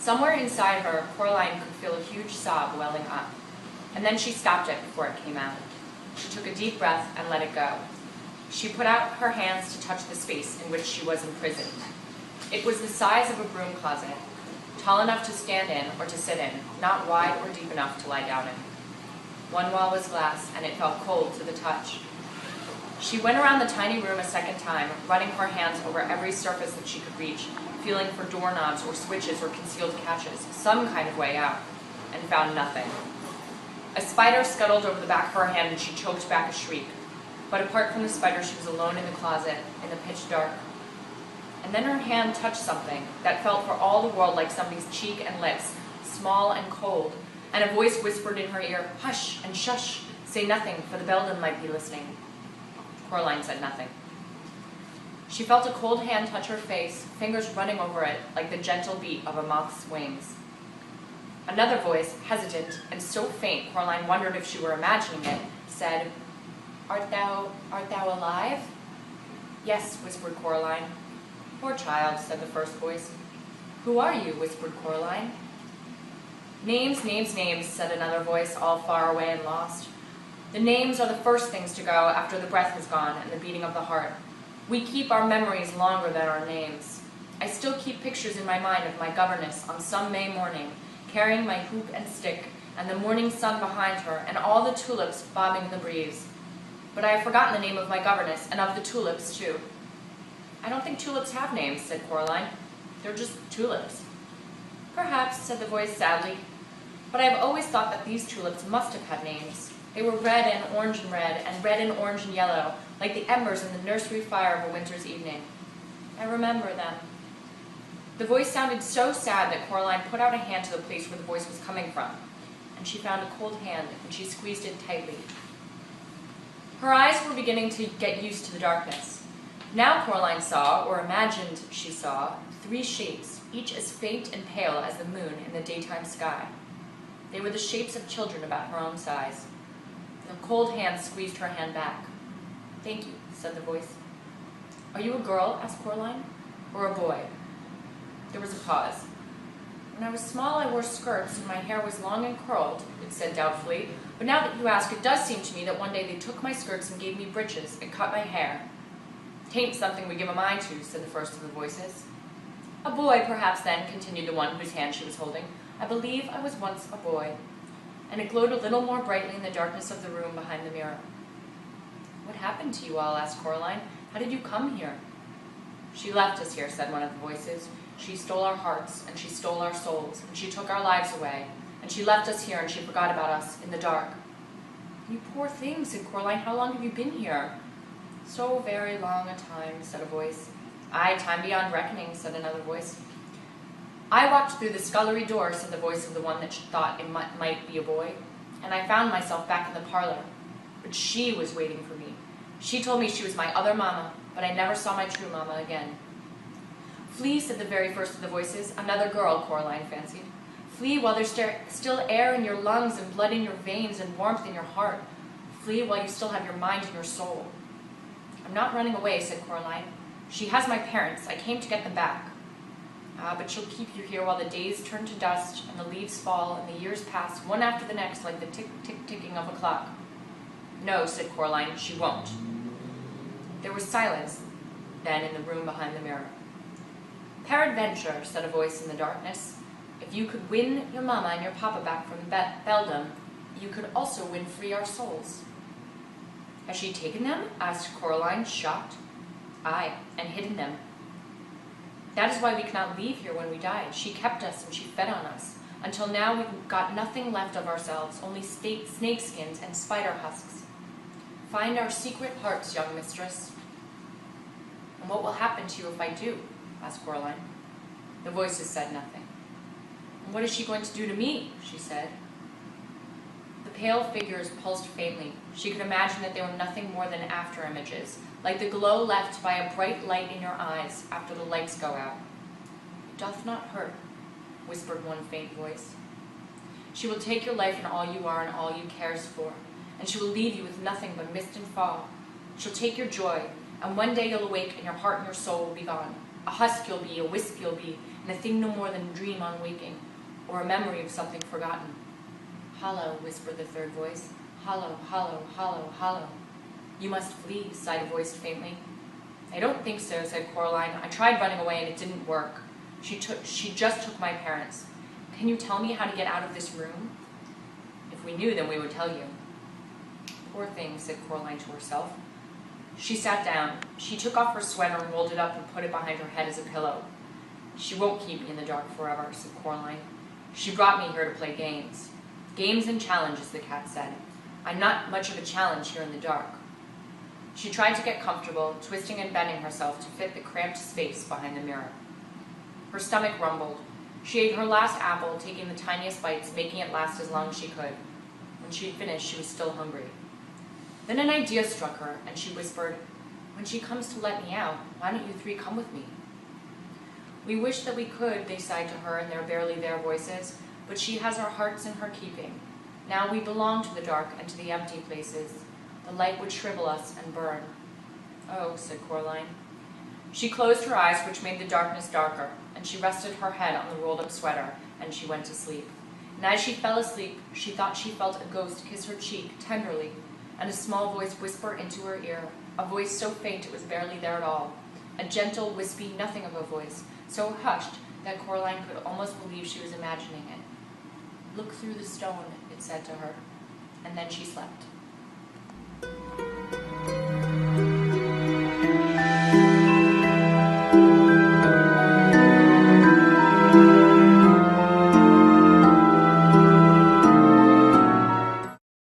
Somewhere inside her, Coraline could feel a huge sob welling up, and then she stopped it before it came out. She took a deep breath and let it go. She put out her hands to touch the space in which she was imprisoned. It was the size of a broom closet, tall enough to stand in or to sit in, not wide or deep enough to lie down in. One wall was glass, and it felt cold to the touch. She went around the tiny room a second time, running her hands over every surface that she could reach, feeling for doorknobs or switches or concealed catches, some kind of way out, and found nothing. A spider scuttled over the back of her hand and she choked back a shriek. But apart from the spider, she was alone in the closet, in the pitch dark. And then her hand touched something that felt for all the world like somebody's cheek and lips, small and cold, and a voice whispered in her ear, "Hush and shush, say nothing, for the beldam might be listening." Coraline said nothing. She felt a cold hand touch her face, fingers running over it like the gentle beat of a moth's wings. Another voice, hesitant and so faint Coraline wondered if she were imagining it, said, art thou alive?" "Yes," whispered Coraline. "Poor child," said the first voice. "Who are you?" whispered Coraline. "Names, names, names," said another voice, all far away and lost. "The names are the first things to go after the breath has gone and the beating of the heart. We keep our memories longer than our names. I still keep pictures in my mind of my governess on some May morning, carrying my hoop and stick, and the morning sun behind her, and all the tulips bobbing in the breeze. But I have forgotten the name of my governess, and of the tulips, too." "I don't think tulips have names," said Coraline. "They're just tulips." "Perhaps," said the voice sadly, "but I have always thought that these tulips must have had names. They were red and orange and orange and yellow, like the embers in the nursery fire of a winter's evening. I remember them." The voice sounded so sad that Coraline put out a hand to the place where the voice was coming from, and she found a cold hand, and she squeezed it tightly. Her eyes were beginning to get used to the darkness. Now Coraline saw, or imagined she saw, 3 shapes, each as faint and pale as the moon in the daytime sky. They were the shapes of children about her own size. The cold hand squeezed her hand back. "Thank you," said the voice. "Are you a girl?" asked Coraline. "Or a boy?" There was a pause. "When I was small I wore skirts and my hair was long and curled," it said doubtfully. "But now that you ask, it does seem to me that one day they took my skirts and gave me breeches and cut my hair." "'Tain't something we give a mind to," said the first of the voices. "A boy, perhaps, then," continued the one whose hand she was holding. "I believe I was once a boy." And it glowed a little more brightly in the darkness of the room behind the mirror. "What happened to you all?" asked Coraline. "How did you come here?" "She left us here," said one of the voices. "She stole our hearts, and she stole our souls, and she took our lives away, and she left us here, and she forgot about us in the dark." "You poor thing," said Coraline. "How long have you been here?" "So very long a time," said a voice. "Aye, time beyond reckoning," said another voice. "I walked through the scullery door," said the voice of the one that thought it might be a boy, "and I found myself back in the parlor. But she was waiting for me. She told me she was my other mamma, but I never saw my true mamma again." "Flee," said the very first of the voices, another girl, Coraline fancied. "Flee while there's still air in your lungs and blood in your veins and warmth in your heart. Flee while you still have your mind and your soul." "I'm not running away," said Coraline. "She has my parents. I came to get them back." "Ah, but she'll keep you here while the days turn to dust and the leaves fall and the years pass one after the next like the tick-tick-ticking of a clock." "No," said Coraline, "she won't." There was silence then in the room behind the mirror. "Peradventure," said a voice in the darkness, "if you could win your mamma and your papa back from beldam, you could also win free our souls." "Has she taken them?" asked Coraline, shocked. "Aye, and hidden them. That is why we cannot leave here when we died. She kept us and she fed on us. Until now we've got nothing left of ourselves, only snake skins and spider husks. Find our secret hearts, young mistress." "And what will happen to you if I do?" asked Coraline. The voices said nothing. "And what is she going to do to me?" she said. The pale figures pulsed faintly. She could imagine that they were nothing more than after-images, like the glow left by a bright light in your eyes after the lights go out. "It doth not hurt," whispered one faint voice. "She will take your life and all you are and all you cares for, and she will leave you with nothing but mist and fog. She'll take your joy, and one day you'll awake and your heart and your soul will be gone. A husk you'll be, a wisp you'll be, and a thing no more than a dream on waking, or a memory of something forgotten. Hollow, whispered the third voice. Hollow, hollow, hollow, hollow. You must flee, sighed a voice faintly. I don't think so, said Coraline. I tried running away and it didn't work. She just took my parents. Can you tell me how to get out of this room? If we knew, then we would tell you. Poor thing, said Coraline to herself. She sat down. She took off her sweater and rolled it up and put it behind her head as a pillow. She won't keep me in the dark forever, said Coraline. She brought me here to play games. Games and challenges, the cat said. I'm not much of a challenge here in the dark. She tried to get comfortable, twisting and bending herself to fit the cramped space behind the mirror. Her stomach rumbled. She ate her last apple, taking the tiniest bites, making it last as long as she could. When she had finished, she was still hungry. Then an idea struck her, and she whispered, When she comes to let me out, why don't you three come with me? We wish that we could, they sighed to her in their barely there voices, but she has our hearts in her keeping. Now we belong to the dark and to the empty places. The light would shrivel us and burn. Oh, said Coraline. She closed her eyes, which made the darkness darker, and she rested her head on the rolled-up sweater, and she went to sleep. And as she fell asleep, she thought she felt a ghost kiss her cheek tenderly, and a small voice whisper into her ear, a voice so faint it was barely there at all, a gentle, wispy nothing of a voice, so hushed that Coraline could almost believe she was imagining it. Look through the stone, it said to her, and then she slept.